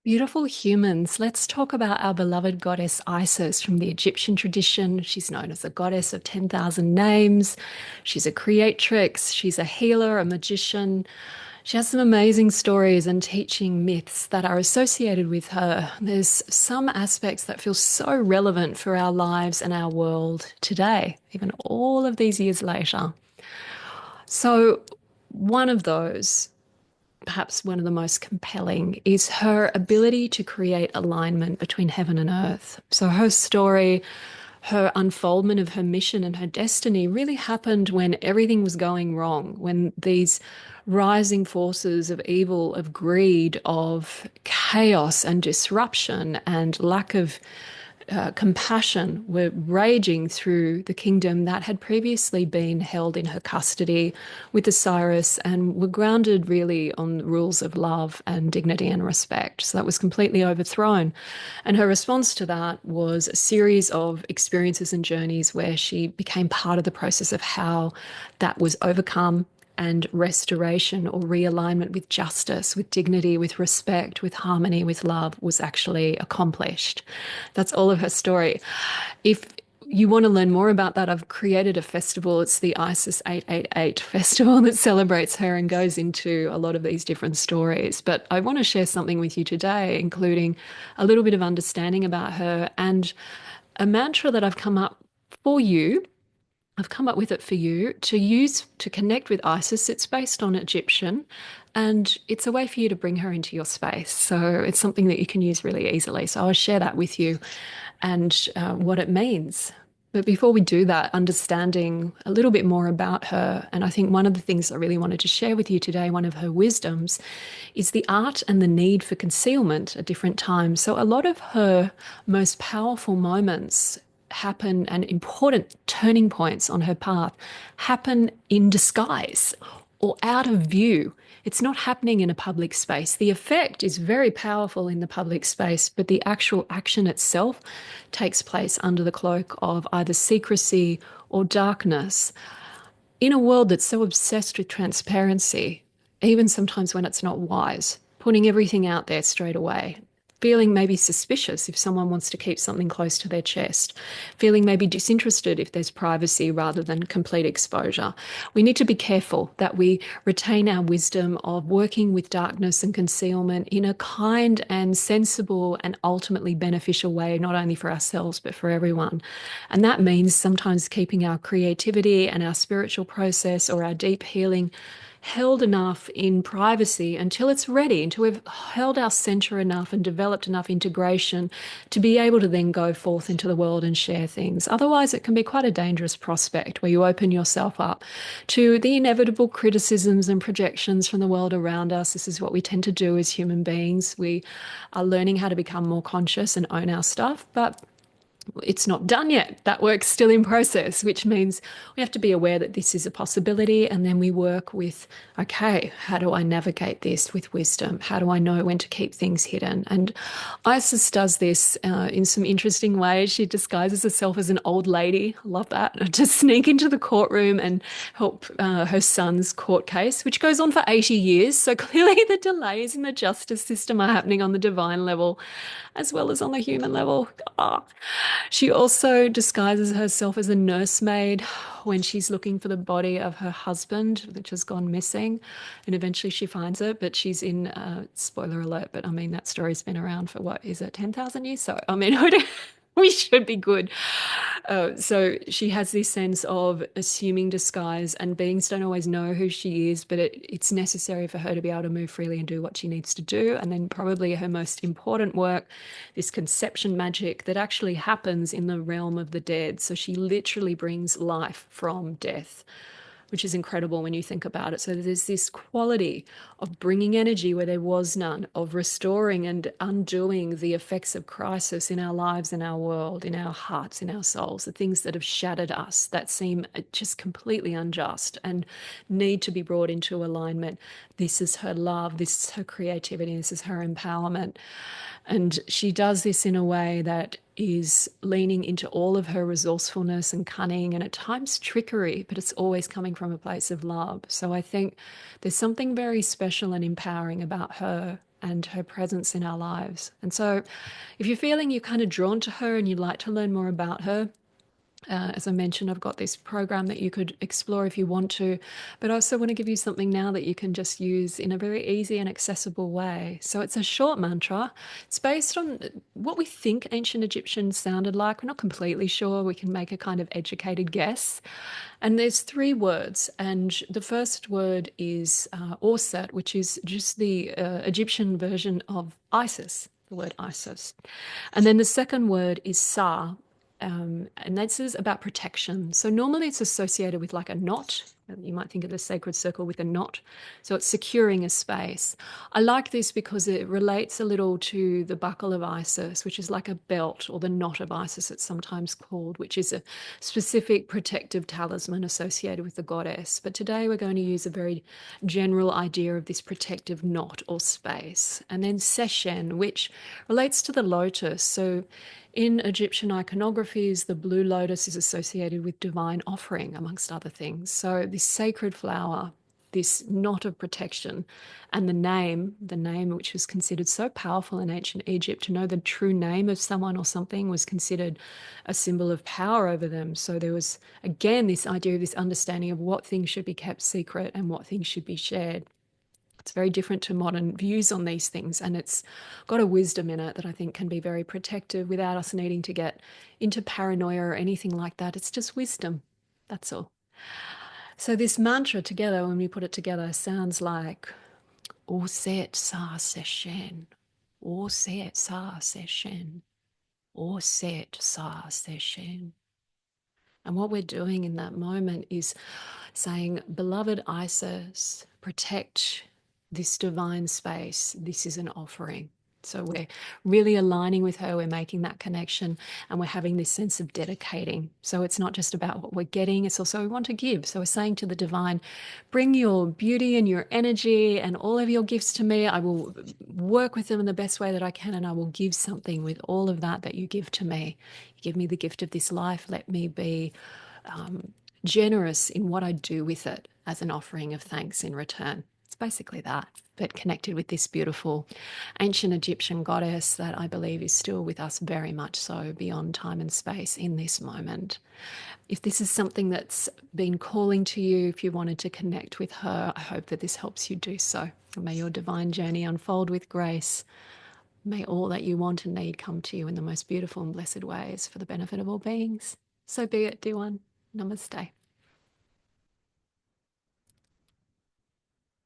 Beautiful humans. Let's talk about our beloved goddess Isis from the Egyptian tradition. She's known as the goddess of 10,000 names. She's a creatrix, she's a healer, a magician. She has some amazing stories and teaching myths that are associated with her. There's some aspects that feel so relevant for our lives and our world today, even all of these years later. So, one of those perhaps one of the most compelling is her ability to create alignment between heaven and earth. So her story, her unfoldment of her mission and her destiny really happened when everything was going wrong, when these rising forces of evil, of greed, of chaos and disruption and lack of compassion were raging through the kingdom that had previously been held in her custody with Osiris and were grounded really on rules of love and dignity and respect. So that was completely overthrown. And her response to that was a series of experiences and journeys where she became part of the process of how that was overcome and restoration or realignment with justice, with dignity, with respect, with harmony, with love was actually accomplished. That's all of her story. If you want to learn more about that, I've created a festival. It's the ISIS 888 festival that celebrates her and goes into a lot of these different stories. But I want to share something with you today, including a little bit of understanding about her and a mantra that I've come up for you. I've come up with it for you to use to connect with Isis. It's based on Egyptian and it's a way for you to bring her into your space. So it's something that you can use really easily. So I'll share that with you and what it means. But before we do that, understanding a little bit more about her, and I think one of the things I really wanted to share with you today, one of her wisdoms, is the art and the need for concealment at different times. So a lot of her most powerful moments happen and important turning points on her path happen in disguise or out of view. It's not happening in a public space. The effect is very powerful in the public space, but the actual action itself takes place under the cloak of either secrecy or darkness. In a world that's so obsessed with transparency, even sometimes when it's not wise, putting everything out there straight away, feeling maybe suspicious if someone wants to keep something close to their chest, feeling maybe disinterested if there's privacy rather than complete exposure. We need to be careful that we retain our wisdom of working with darkness and concealment in a kind and sensible and ultimately beneficial way, not only for ourselves, but for everyone. And that means sometimes keeping our creativity and our spiritual process or our deep healing held enough in privacy until it's ready, until we've held our center enough and developed enough integration to be able to then go forth into the world and share things. Otherwise, it can be quite a dangerous prospect where you open yourself up to the inevitable criticisms and projections from the world around us. This is what we tend to do as human beings. We are learning how to become more conscious and own our stuff, but it's not done yet. That work's still in process, which means we have to be aware that this is a possibility. And then we work with, okay, how do I navigate this with wisdom? How do I know when to keep things hidden? And Isis does this in some interesting ways. She disguises herself as an old lady. I love that. To sneak into the courtroom and help her son's court case, which goes on for 80 years. So clearly the delays in the justice system are happening on the divine level as well as on the human level. Oh. She also disguises herself as a nursemaid when she's looking for the body of her husband, which has gone missing. And eventually she finds it, but she's in, spoiler alert, but I mean, that story's been around for what is it, 10,000 years? So, I mean, we should be good. So she has this sense of assuming disguise, and beings don't always know who she is, but it's necessary for her to be able to move freely and do what she needs to do. And then, probably her most important work, this conception magic that actually happens in the realm of the dead. So she literally brings life from death, which is incredible when you think about it. So there's this quality of bringing energy where there was none, of restoring and undoing the effects of crisis in our lives, in our world, in our hearts, in our souls, the things that have shattered us, that seem just completely unjust and need to be brought into alignment. This is her love, this is her creativity, this is her empowerment. And she does this in a way that is leaning into all of her resourcefulness and cunning and at times trickery, but it's always coming from a place of love. So I think there's something very special and empowering about her and her presence in our lives. And so if you're feeling you're kind of drawn to her and you'd like to learn more about her, as I mentioned, I've got this program that you could explore if you want to, but I also want to give you something now that you can just use in a very easy and accessible way. So it's a short mantra. It's based on what we think ancient Egyptians sounded like. We're not completely sure. We can make a kind of educated guess. And there's three words, and the first word is Orset, which is just the Egyptian version of Isis, the word Isis. And then the second word is Sa, and this is about protection. So normally it's associated with like a knot. You might think of the sacred circle with a knot. So it's securing a space. I like this because it relates a little to the buckle of Isis, which is like a belt, or the knot of Isis, it's sometimes called, which is a specific protective talisman associated with the goddess. But today we're going to use a very general idea of this protective knot or space. And then Seshen, which relates to the lotus. So in Egyptian iconographies, the blue lotus is associated with divine offering, amongst other things. So, this sacred flower, this knot of protection, and the name which was considered so powerful in ancient Egypt, to know the true name of someone or something was considered a symbol of power over them. So, there was again this idea of this understanding of what things should be kept secret and what things should be shared. It's very different to modern views on these things, and it's got a wisdom in it that I think can be very protective without us needing to get into paranoia or anything like that. It's just wisdom. That's all. So this mantra together, when we put it together, sounds like O Set Sa Seshen, O Set Sa Seshen, O Set Sa Seshen. And what we're doing in that moment is saying, Beloved Isis, protect this divine space. This is an offering. So we're really aligning with her, we're making that connection, and we're having this sense of dedicating. So it's not just about what we're getting, it's also we want to give. So we're saying to the divine, bring your beauty and your energy and all of your gifts to me. I will work with them in the best way that I can, and I will give something with all of that you give to me. You give me the gift of this life. Let me be generous in what I do with it as an offering of thanks in return. It's basically that, but connected with this beautiful ancient Egyptian goddess that I believe is still with us very much so beyond time and space in this moment. If this is something that's been calling to you, if you wanted to connect with her, I hope that this helps you do so. May your divine journey unfold with grace. May all that you want and need come to you in the most beautiful and blessed ways for the benefit of all beings. So be it, dear one. Namaste.